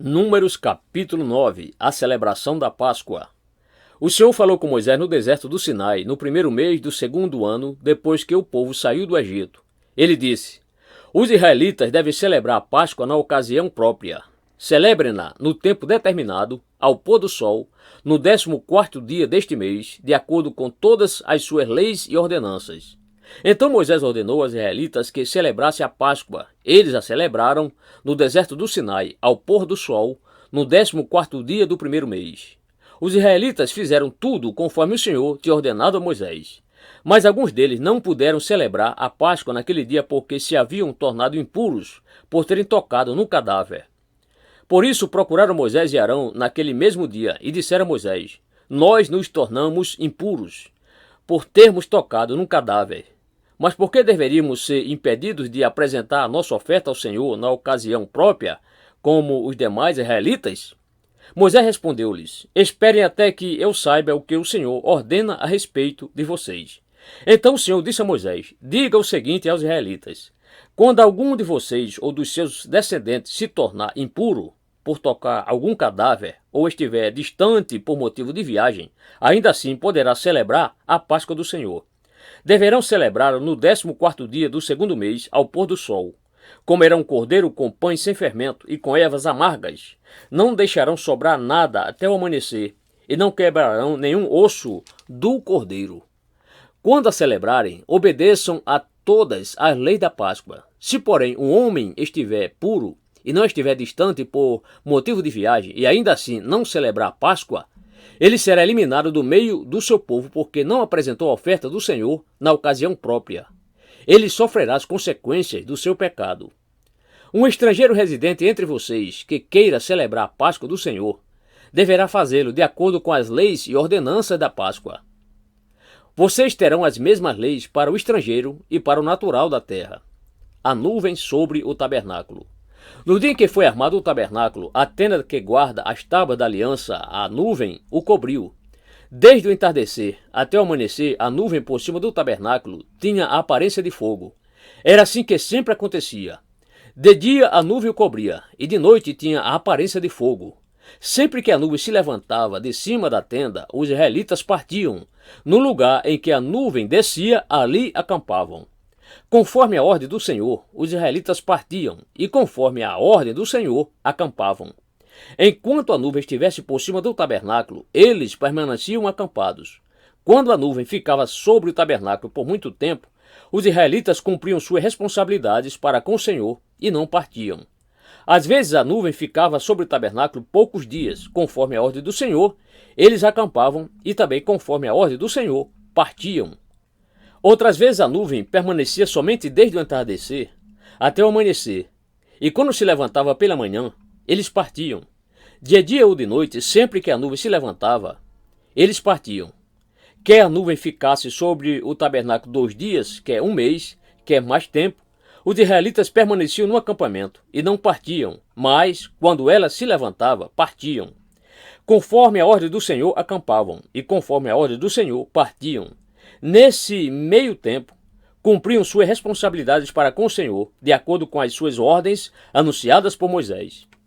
Números capítulo 9. A celebração da Páscoa. O Senhor falou com Moisés no deserto do Sinai, no primeiro mês do segundo ano, depois que o povo saiu do Egito. Ele disse: Os israelitas devem celebrar a Páscoa na ocasião própria. Celebrem-na no tempo determinado, ao pôr do sol, no 14º dia deste mês, de acordo com todas as suas leis e ordenanças. Então Moisés ordenou aos israelitas que celebrassem a Páscoa. Eles a celebraram no deserto do Sinai, ao pôr do sol, no 14º dia do primeiro mês. Os israelitas fizeram tudo conforme o Senhor tinha ordenado a Moisés. Mas alguns deles não puderam celebrar a Páscoa naquele dia porque se haviam tornado impuros por terem tocado no cadáver. Por isso procuraram Moisés e Arão naquele mesmo dia e disseram a Moisés: Nós nos tornamos impuros por termos tocado no cadáver. Mas por que deveríamos ser impedidos de apresentar a nossa oferta ao Senhor na ocasião própria, como os demais israelitas? Moisés respondeu-lhes: Esperem até que eu saiba o que o Senhor ordena a respeito de vocês. Então o Senhor disse a Moisés: Diga o seguinte aos israelitas: Quando algum de vocês ou dos seus descendentes se tornar impuro por tocar algum cadáver ou estiver distante por motivo de viagem, ainda assim poderá celebrar a Páscoa do Senhor. Deverão celebrar no 14º dia do segundo mês, ao pôr do sol. Comerão cordeiro com pães sem fermento e com ervas amargas. Não deixarão sobrar nada até o amanhecer, e não quebrarão nenhum osso do cordeiro. Quando a celebrarem, obedeçam a todas as leis da Páscoa. Se, porém, um homem estiver puro e não estiver distante por motivo de viagem, e ainda assim não celebrar a Páscoa, ele será eliminado do meio do seu povo, porque não apresentou a oferta do Senhor na ocasião própria. Ele sofrerá as consequências do seu pecado. Um estrangeiro residente entre vocês que queira celebrar a Páscoa do Senhor deverá fazê-lo de acordo com as leis e ordenanças da Páscoa. Vocês terão as mesmas leis para o estrangeiro e para o natural da terra. A nuvem sobre o tabernáculo. No dia em que foi armado o tabernáculo, a tenda que guarda as tábuas da aliança, a nuvem o cobriu. Desde o entardecer até o amanhecer, a nuvem por cima do tabernáculo tinha a aparência de fogo. Era assim que sempre acontecia. De dia a nuvem o cobria, e de noite tinha a aparência de fogo. Sempre que a nuvem se levantava de cima da tenda, os israelitas partiam. No lugar em que a nuvem descia, ali acampavam. Conforme a ordem do Senhor, os israelitas partiam, e conforme a ordem do Senhor, acampavam. Enquanto a nuvem estivesse por cima do tabernáculo, eles permaneciam acampados. Quando a nuvem ficava sobre o tabernáculo por muito tempo, os israelitas cumpriam suas responsabilidades para com o Senhor e não partiam. Às vezes a nuvem ficava sobre o tabernáculo poucos dias, conforme a ordem do Senhor, eles acampavam e também conforme a ordem do Senhor, partiam. Outras vezes a nuvem permanecia somente desde o entardecer até o amanhecer, e quando se levantava pela manhã, eles partiam. De dia ou de noite, sempre que a nuvem se levantava, eles partiam. Quer a nuvem ficasse sobre o tabernáculo 2 dias, quer um mês, quer mais tempo, os israelitas permaneciam no acampamento e não partiam, mas, quando ela se levantava, partiam. Conforme a ordem do Senhor, acampavam, e conforme a ordem do Senhor, partiam. Nesse meio tempo, cumpriam suas responsabilidades para com o Senhor, de acordo com as suas ordens anunciadas por Moisés.